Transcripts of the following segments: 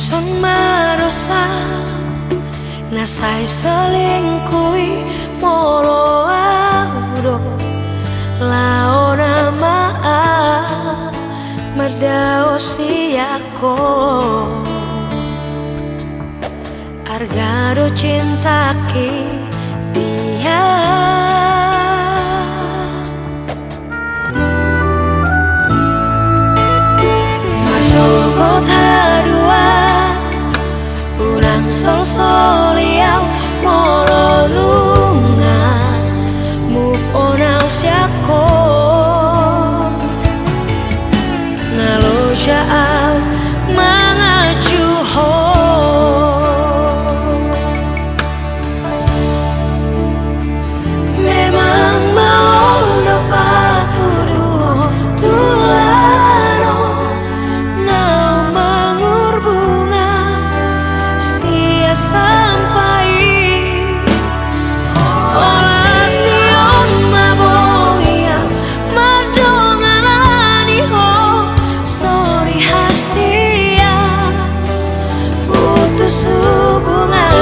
Sun marosa nasai selingkuhi molo audo laona maa madao siako argado cintaki dia masoko tadua unang sol soliau molo lunga move on out siako nalo jauh mengaju ho memang mau dapat tuduh tulano nau mengur bunga sia sampai olah nion maboya madongani ho sorry hasia putus hubungan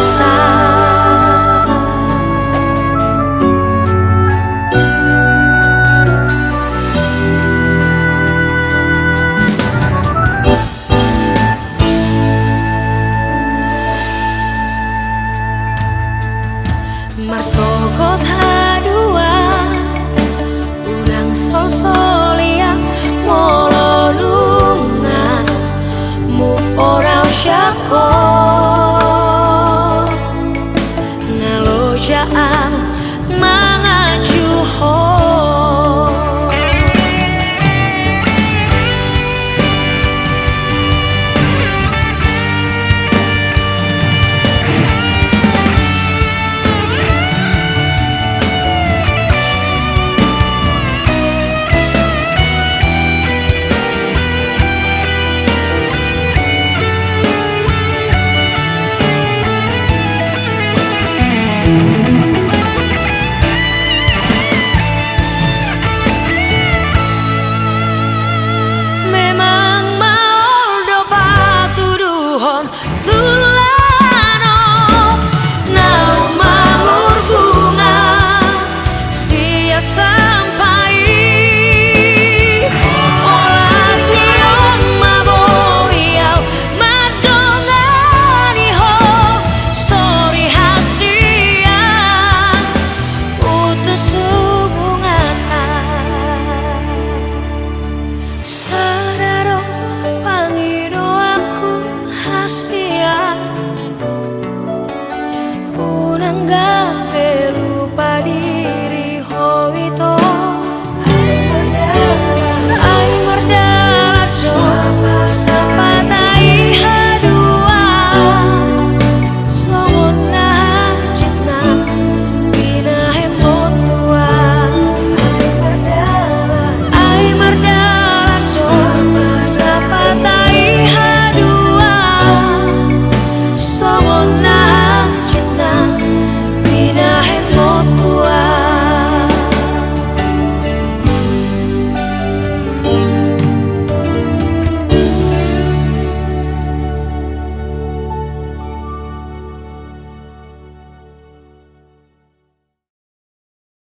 marsoko tadua unang sol solia molo lunga move on out siako